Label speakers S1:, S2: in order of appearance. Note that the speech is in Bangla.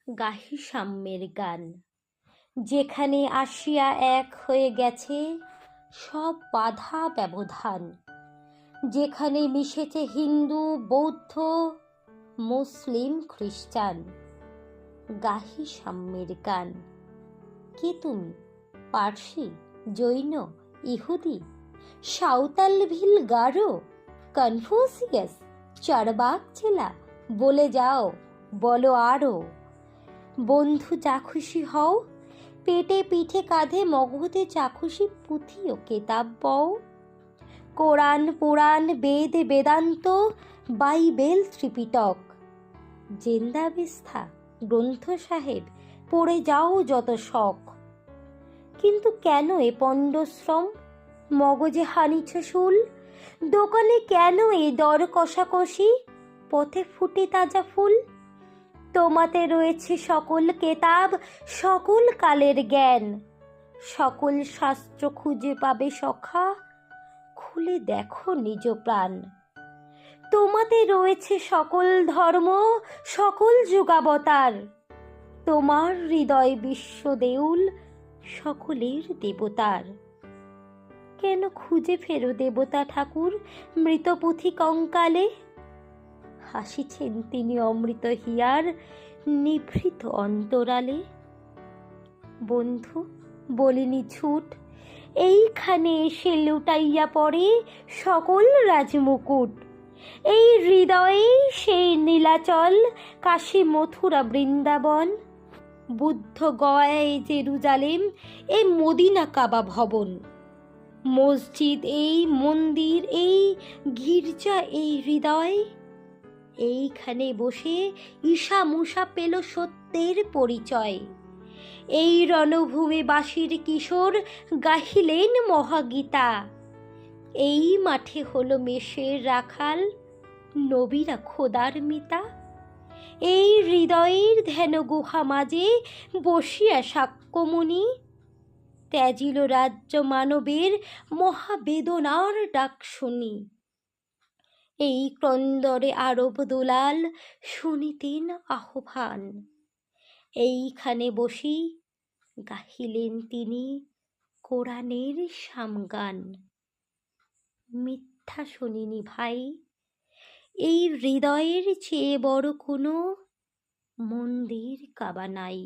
S1: গাহি সাম্যের গান, যেখানে আসিয়া এক হয়ে গেছে সব বাধা ব্যবধান, যেখানে মিশেছে হিন্দু বৌদ্ধ মুসলিম খ্রিস্টান। গাহি সাম্যের গান। কে তুমি? পার্সি, জৈন, ইহুদি, সাঁওতাল, ভিল, গারো, কনফুসিয়াস, চারবাক চেলা? বলে যাও, বলো আরো। বন্ধু যা খুশি হও, পেটে পিঠে কাঁধে মগধে যা খুশি পুঁথি ও কেতাব বও। কোরআন পুরাণ বেদ বেদান্ত বাইবেল ত্রিপিটক, জেন্দাবেস্থা গ্রন্থ সাহেব পড়ে যাও যত শখ। কিন্তু কেন এ পণ্ডশ্রম? মগজে হানিছ শুল? দোকানে কেন এ দর কষাকষি? পথে ফুটে তাজা ফুল? তোমাতে রয়েছে সকল কেতাব, সকল কালের জ্ঞান, সকল শাস্ত্র খুঁজে পাবে সখা, খুলে দেখো নিজ প্রাণ। তোমাতে রয়েছে সকল ধর্ম, সকল যুগাবতার, তোমার হৃদয় বিশ্ব দেউল, সকলের দেবতার। কেন খুঁজে ফেরো দেবতা ঠাকুর মৃত পুঁথি কঙ্কালে? হাসিছেন তিনি অমৃত হিয়ার নিভৃত অন্তরালে। বন্ধু বলিনি ঝুট, এইখানে এসে লুটাইয়া পড়ে সকল রাজমুকুট। এই হৃদয়ে সেই নীলাচল, কাশী মথুরা বৃন্দাবন, বুদ্ধ গয়ায় জেরুজালেম, এই মদিনা কাবা ভবন। মসজিদ এই, মন্দির এই, গির্জা এই হৃদয়, এইখানে বসে ঈশা মুসা পেল সত্যের পরিচয়। এই রণভূমে বাসির কিশোর গাহিলেন মহাগীতা। এই মাঠে হলো মেষের রাখাল, নবীরা খোদার মিতা। এই হৃদয়ের ধ্যান গুহা মাঝে বসিয়া সাক্ষ্যমুনি ত্যাজিল রাজ্য মানবের মহাবেদনার ডাক শুনি। এই ক্রন্দরে আরব দুলাল শুনিতেন আহ্বান, এইখানে বসি গাহিলেন তিনি কোরআনের সামগান। মিথ্যা শুনিনি ভাই, এই হৃদয়ের চেয়ে বড় কোনো মন্দির কাবা নাই।